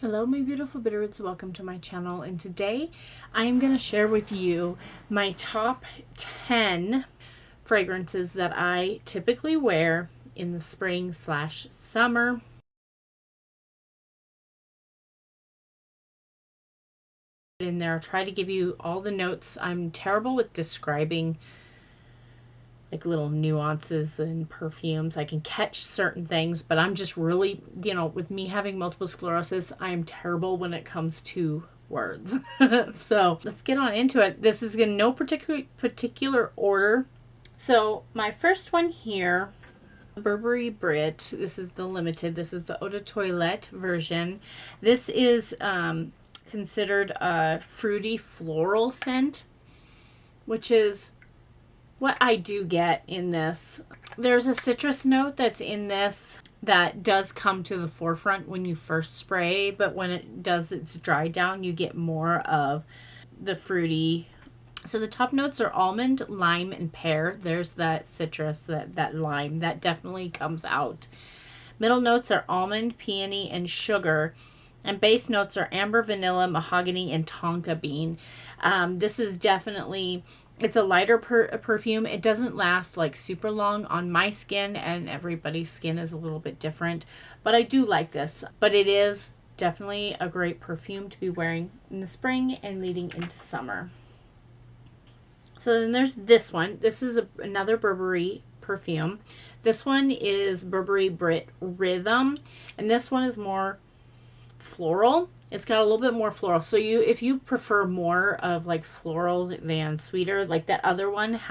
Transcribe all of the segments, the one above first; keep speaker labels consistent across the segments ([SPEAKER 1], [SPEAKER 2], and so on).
[SPEAKER 1] Hello my beautiful Bitterroots, welcome to my channel, and today I am going to share with you my top 10 fragrances that I typically wear in the spring/summer. In there, I'll try to give you all the notes. I'm terrible with describing like little nuances in perfumes. I can catch certain things, but I'm just really, with me having multiple sclerosis, I'm terrible when it comes to words. So let's get on into it. This is in no particular order. So my first one here, Burberry Brit. This is the limited. This is the Eau de Toilette version. This is considered a fruity floral scent, which is what I do get in this. There's a citrus note that's in this that does come to the forefront when you first spray, but when it does its dry down, you get more of the fruity. So the top notes are almond, lime, and pear. There's that citrus, that lime. That definitely comes out. Middle notes are almond, peony, and sugar. And base notes are amber, vanilla, mahogany, and tonka bean. This is definitely... It's a lighter perfume. It doesn't last like super long on my skin, and everybody's skin is a little bit different. But I do like this. But it is definitely a great perfume to be wearing in the spring and leading into summer. So then there's this one. This is another Burberry perfume. This one is Burberry Brit Rhythm. And this one is more floral. It's got a little bit more floral. So if you prefer more of like floral than sweeter, like that other one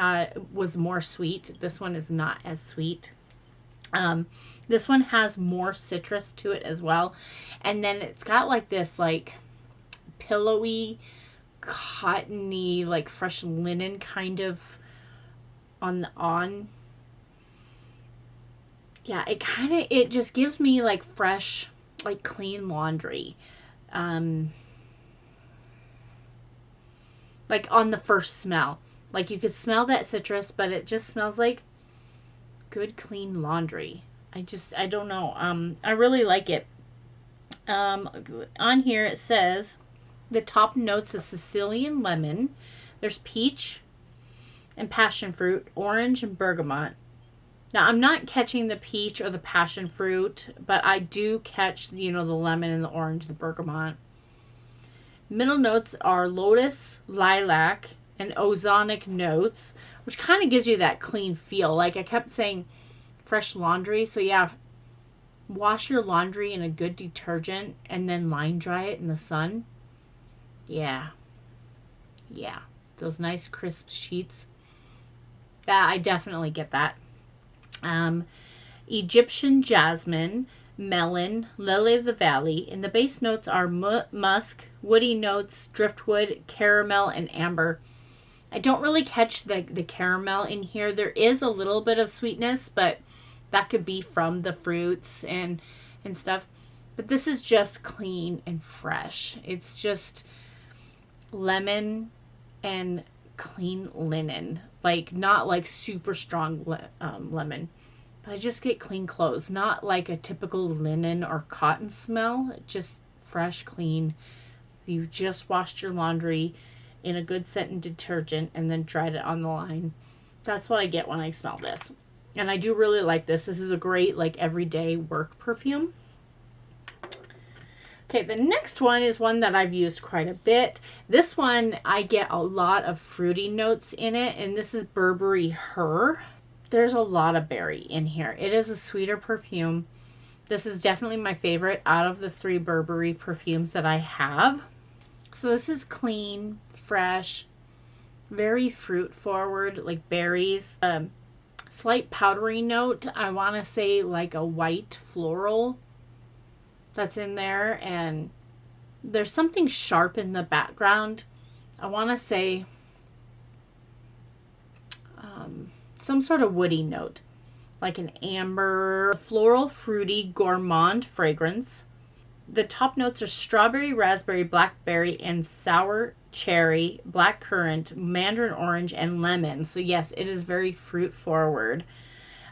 [SPEAKER 1] was more sweet. This one is not as sweet. This one has more citrus to it as well. And then it's got like this like pillowy, cottony, like fresh linen kind of yeah, it just gives me like fresh, like clean laundry. Like on the first smell, like you could smell that citrus, but it just smells like good clean laundry. I don't know. I really like it. On here it says the top notes is Sicilian lemon. There's peach and passion fruit, orange and bergamot. Now, I'm not catching the peach or the passion fruit, but I do catch, the lemon and the orange, the bergamot. Middle notes are lotus, lilac, and ozonic notes, which kind of gives you that clean feel. Like I kept saying, fresh laundry. So yeah, wash your laundry in a good detergent and then line dry it in the sun. Yeah. Those nice crisp sheets. That I definitely get that. Egyptian jasmine, melon, lily of the valley, and the base notes are musk, woody notes, driftwood, caramel, and amber. I don't really catch the caramel in here. There is a little bit of sweetness, but that could be from the fruits and stuff. But this is just clean and fresh. It's just lemon and clean linen. Like, not like super strong lemon. But I just get clean clothes. Not like a typical linen or cotton smell. Just fresh, clean. You just washed your laundry in a good scent and detergent and then dried it on the line. That's what I get when I smell this. And I do really like this. This is a great like everyday work perfume. Okay, the next one is one that I've used quite a bit. This one, I get a lot of fruity notes in it, and this is Burberry Herr. There's a lot of berry in here. It is a sweeter perfume. This is definitely my favorite out of the 3 Burberry perfumes that I have. So this is clean, fresh, very fruit forward, like berries. Slight powdery note. I want to say like a white floral that's in there, and there's something sharp in the background. I want to say some sort of woody note, like an amber, floral, fruity, gourmand fragrance. The top notes are strawberry, raspberry, blackberry, and sour cherry, blackcurrant, mandarin orange, and lemon. So yes, it is very fruit forward.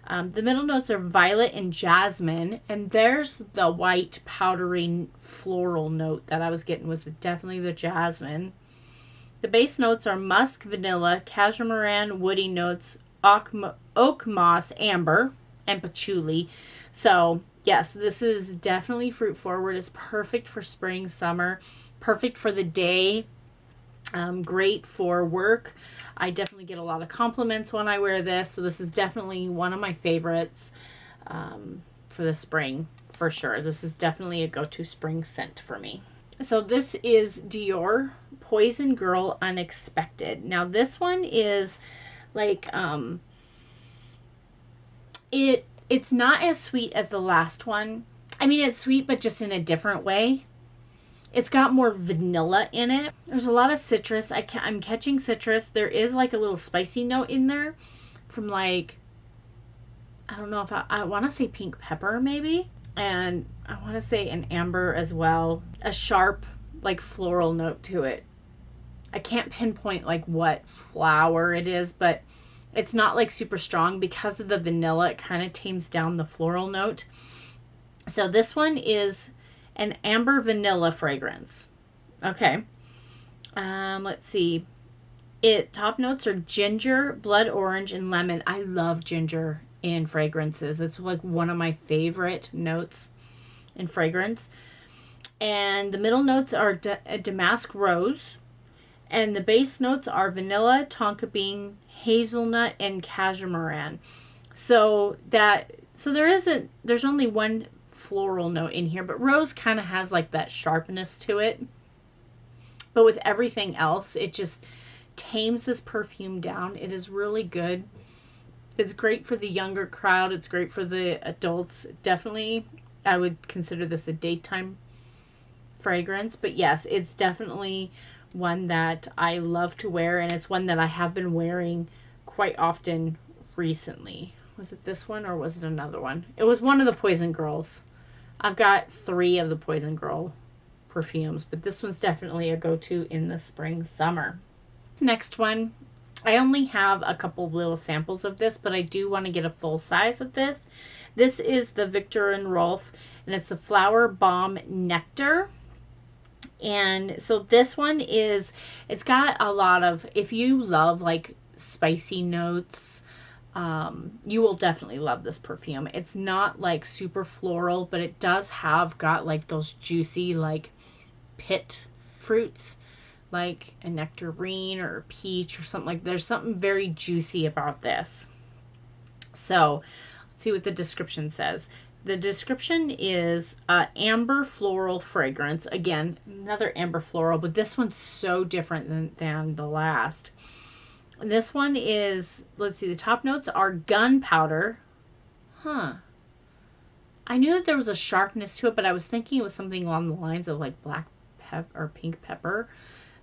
[SPEAKER 1] The middle notes are violet and jasmine, and there's the white powdery floral note that I was getting, was definitely the jasmine. The base notes are musk, vanilla, cashmeran, woody notes, oak moss, amber, and patchouli. So yes, this is definitely fruit forward. It's perfect for spring, summer, perfect for the day. Great for work. I definitely get a lot of compliments when I wear this, so this is definitely one of my favorites for the spring, for sure. This is definitely a go-to spring scent for me. So this is Dior Poison Girl Unexpected. Now this one is like it's not as sweet as the last one. I mean, it's sweet, but just in a different way. It's got more vanilla in it. There's a lot of citrus. I'm catching citrus. There is like a little spicy note in there from like, I don't know if I want to say pink pepper maybe. And I want to say an amber as well. A sharp like floral note to it. I can't pinpoint like what flower it is, but it's not like super strong because of the vanilla. It kind of tames down the floral note. So this one is an amber vanilla fragrance. Okay. Let's see. Top notes are ginger, blood orange, and lemon. I love ginger in fragrances. It's like one of my favorite notes in fragrance. And the middle notes are damask rose. And the base notes are vanilla, tonka bean, hazelnut, and cashmeran. There's only one floral note in here, but rose kind of has like that sharpness to it. But with everything else, it just tames this perfume down. It is really good. It's great for the younger crowd. It's great for the adults. Definitely, I would consider this a daytime fragrance. But yes, it's definitely one that I love to wear, and it's one that I have been wearing quite often recently. Was it this one or was it another one? It was one of the Poison Girls. I've got 3 of the Poison Girl perfumes, but this one's definitely a go-to in the spring, summer. Next one, I only have a couple of little samples of this, but I do want to get a full size of this. This is the Viktor and Rolf, and it's the Flower Bomb Nectar. And so this one is, it's got a lot of, if you love like spicy notes, you will definitely love this perfume. It's not like super floral, but it does have got like those juicy like pit fruits, like a nectarine or a peach or something like. There's something very juicy about this. So let's see what the description says. The description is amber floral fragrance. Again, another amber floral, but this one's so different than the last. And this one is, let's see, the top notes are gunpowder. I knew that there was a sharpness to it, but I was thinking it was something along the lines of like black pepper or pink pepper.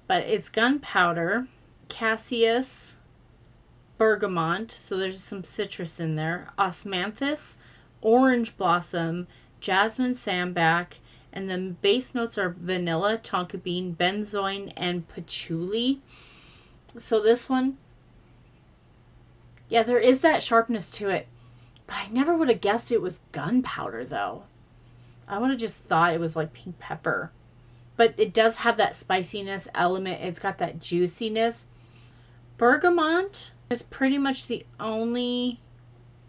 [SPEAKER 1] But it's gunpowder, cassis, bergamot, so there's some citrus in there, osmanthus, orange blossom, jasmine sambac, and the base notes are vanilla, tonka bean, benzoin, and patchouli. So this one, yeah, there is that sharpness to it, but I never would have guessed it was gunpowder though. I would have just thought it was like pink pepper. But it does have that spiciness element. It's got that juiciness. Bergamot is pretty much the only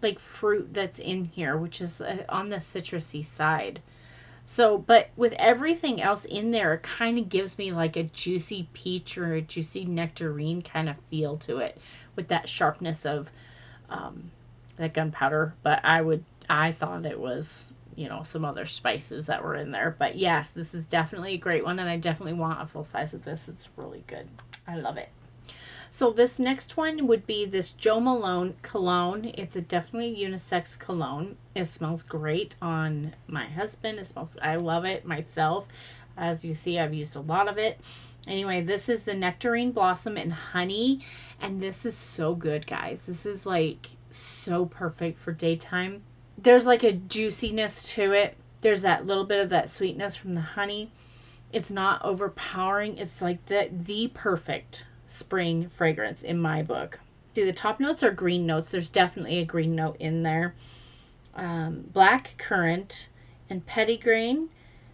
[SPEAKER 1] like fruit that's in here, which is on the citrusy side. So, but with everything else in there, it kind of gives me like a juicy peach or a juicy nectarine kind of feel to it, with that sharpness of that gunpowder. But I thought it was, you know, some other spices that were in there. But yes, this is definitely a great one, and I definitely want a full size of this. It's really good. I love it. So this next one would be this Jo Malone cologne. It's a definitely unisex cologne. It smells great on my husband. I love it myself. As you see, I've used a lot of it. Anyway, this is the Nectarine Blossom and Honey, and this is so good, guys. This is like so perfect for daytime. There's like a juiciness to it. There's that little bit of that sweetness from the honey. It's not overpowering. It's like the perfect spring fragrance in my book. See, the top notes are green notes. There's definitely a green note in there. Black currant and petitgrain.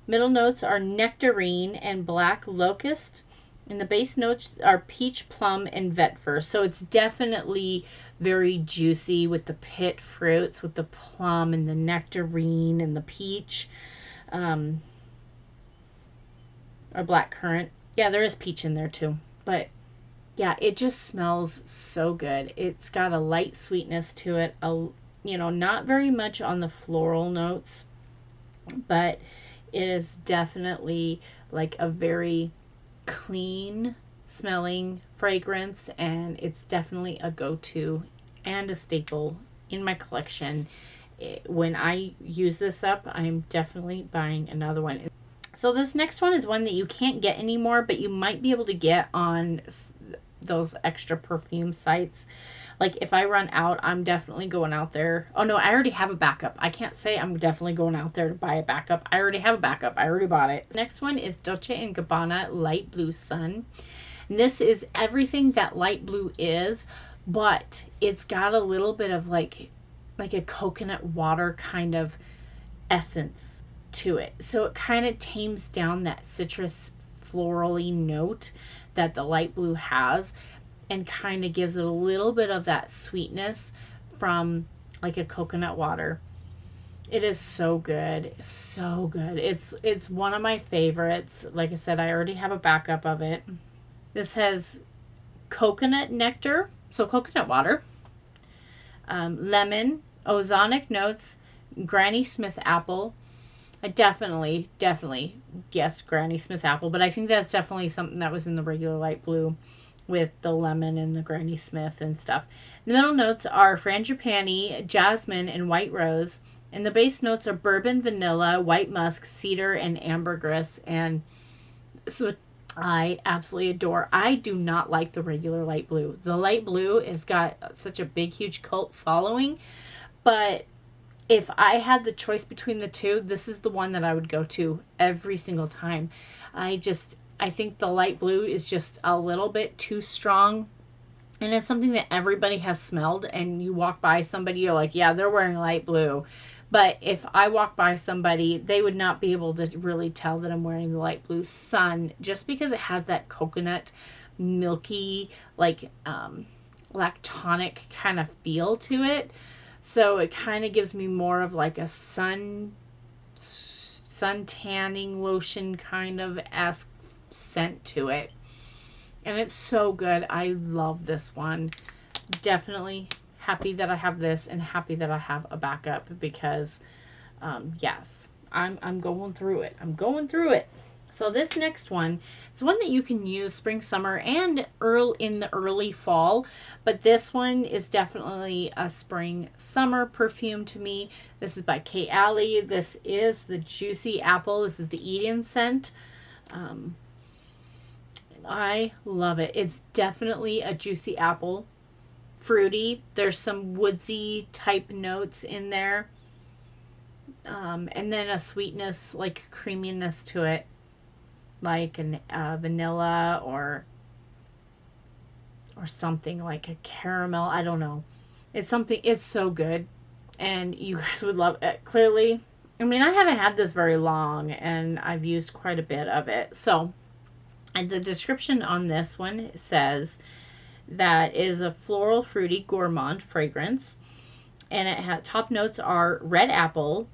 [SPEAKER 1] Middle notes are nectarine and black locust. And the base notes are peach, plum, and vetiver. So it's definitely very juicy with the pit fruits, with the plum and the nectarine and the peach. Or black currant. Yeah, there is peach in there too. But yeah, it just smells so good. It's got a light sweetness to it. Not very much on the floral notes, but it is definitely like a very clean smelling fragrance, and it's definitely a go-to and a staple in my collection. When I use this up, I'm definitely buying another one. So this next one is one that you can't get anymore, but you might be able to get on those extra perfume sites. Like if I run out, I'm definitely going out there. Oh no, I already have a backup. I can't say I'm definitely going out there to buy a backup. I already have a backup. I already bought it. Next one is Dolce and Gabbana Light Blue Sun. And this is everything that light blue is, but it's got a little bit of like a coconut water kind of essence to it. So it kind of tames down that citrus florally note that the light blue has, and kind of gives it a little bit of that sweetness from like a coconut water. It is so good. So good. It's one of my favorites. Like I said, I already have a backup of it. This has coconut nectar, so coconut water, lemon, ozonic notes, Granny Smith apple. I definitely guessed Granny Smith apple, but I think that's definitely something that was in the regular light blue with the lemon and the Granny Smith and stuff. The middle notes are frangipani, jasmine, and white rose. And the base notes are bourbon, vanilla, white musk, cedar, and ambergris. And so I absolutely adore. I do not like the regular light blue. The light blue has got such a big, huge cult following. But if I had the choice between the two, this is the one that I would go to every single time. I think the light blue is just a little bit too strong. And it's something that everybody has smelled. And you walk by somebody, you're like, yeah, they're wearing light blue. But if I walk by somebody, they would not be able to really tell that I'm wearing the light blue Sun, just because it has that coconut, milky, like lactonic kind of feel to it. So it kind of gives me more of like a sun tanning lotion kind of esque scent to it. And it's so good. I love this one. Definitely happy that I have this, and happy that I have a backup, because yes, I'm going through it. I'm going through it. So this next one is one that you can use spring, summer, and in the early fall. But this one is definitely a spring, summer perfume to me. This is by Kate Alley. This is the Juicy Apple. This is the Eden scent. I love it. It's definitely a juicy apple. Fruity. There's some woodsy type notes in there. And then a sweetness, like creaminess to it. Like vanilla or something like a caramel. I don't know. It's so good. And you guys would love it. Clearly, I mean, I haven't had this very long, and I've used quite a bit of it. So, and the description on this one says that is a floral, fruity, gourmand fragrance. And it has top notes are red apple,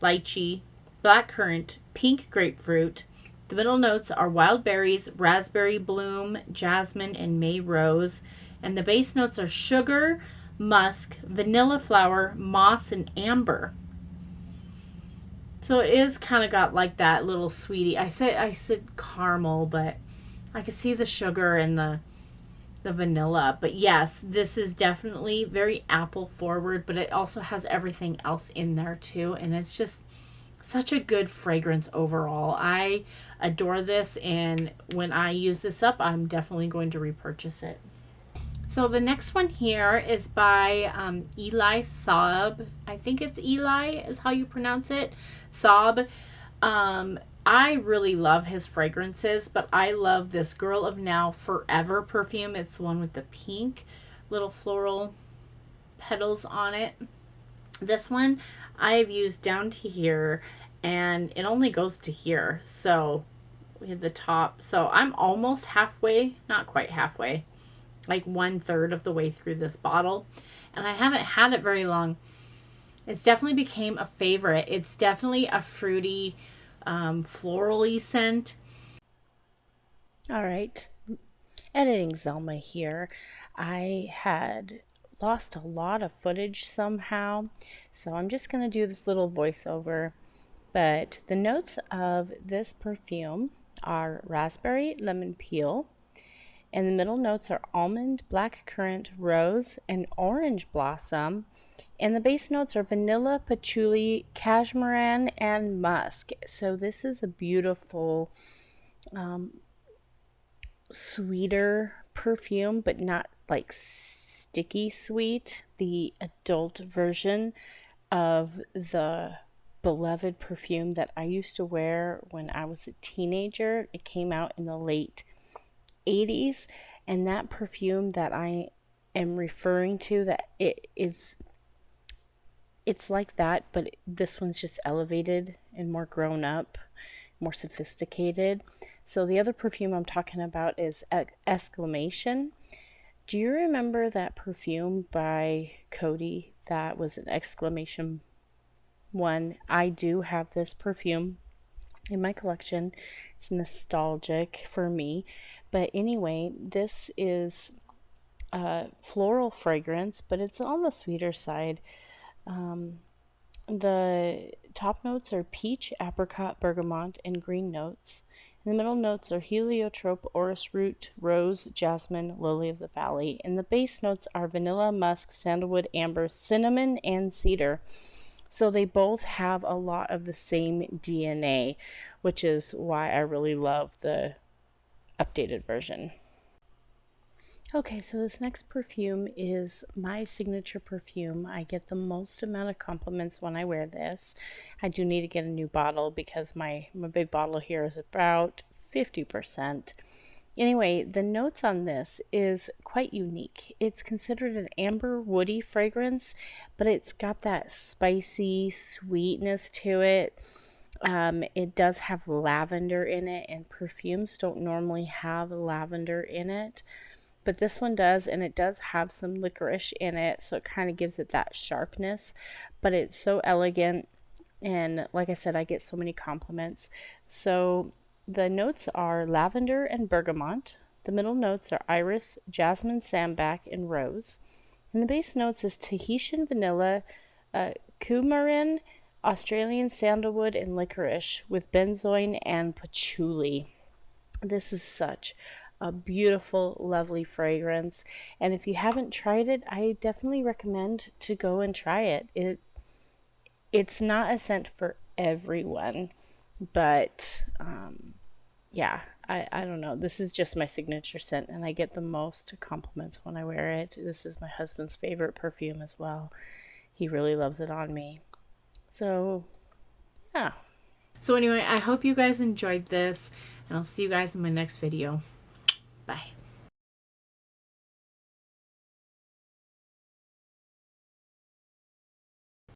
[SPEAKER 1] lychee, black currant, pink grapefruit. The middle notes are wild berries, raspberry bloom, jasmine, and May rose. And the base notes are sugar, musk, vanilla flower, moss, and amber. So it is kind of got like that little sweetie. I said caramel, but I could see the sugar and the vanilla. But yes, this is definitely very apple forward, but it also has everything else in there too. And it's just such a good fragrance overall. I adore this, and when I use this up, I'm definitely going to repurchase it. So the next one here is by Eli Saab. I think it's Eli is how you pronounce it. Saab. I really love his fragrances, but I love this Girl of Now Forever perfume. It's the one with the pink little floral petals on it. This one I've used down to here, and it only goes to here. So we have the top. So I'm almost halfway, not quite halfway, like 1/3 of the way through this bottle. And I haven't had it very long. It's definitely became a favorite. It's definitely a fruity, florally scent.
[SPEAKER 2] All right, editing Zelma here. I had lost a lot of footage somehow, so I'm just going to do this little voiceover. But the notes of this perfume are raspberry, lemon peel, and the middle notes are almond, black currant, rose, and orange blossom. And the base notes are vanilla, patchouli, cashmeran, and musk. So this is a beautiful, sweeter perfume, but not like sticky sweet. The adult version of the beloved perfume that I used to wear when I was a teenager. It came out in the late 80s, and that perfume that I am referring to, that it's like that, but this one's just elevated and more grown up, more sophisticated. So the other perfume I'm talking about is Exclamation. Do you remember that perfume by Coty that was an exclamation one? I do have this perfume in my collection. It's nostalgic for me. But anyway, this is a floral fragrance, but it's on the sweeter side. The top notes are peach, apricot, bergamot, and green notes. And the middle notes are heliotrope, orris root, rose, jasmine, lily of the valley. And the base notes are vanilla, musk, sandalwood, amber, cinnamon, and cedar. So they both have a lot of the same DNA, which is why I really love the updated version. Okay, so this next perfume is my signature perfume. I get the most amount of compliments when I wear this. I do need to get a new bottle because my big bottle here is about 50%. Anyway, the notes on this is quite unique. It's considered an amber woody fragrance, but it's got that spicy sweetness to it. It does have lavender in it, and perfumes don't normally have lavender in it, but this one does, and it does have some licorice in it, so it kind of gives it that sharpness. But it's so elegant, and like I said, I get so many compliments. So the notes are lavender and bergamot. The middle notes are iris, jasmine, sambac, and rose. And the base notes is Tahitian vanilla, coumarin, Australian sandalwood, and licorice with benzoin and patchouli. This is such a beautiful, lovely fragrance. And if you haven't tried it, I definitely recommend to go and try it. It's not a scent for everyone, but yeah, I don't know. This is just my signature scent, and I get the most compliments when I wear it. This is my husband's favorite perfume as well. He really loves it on me. So, yeah.
[SPEAKER 1] So anyway, I hope you guys enjoyed this, and I'll see you guys in my next video. Bye.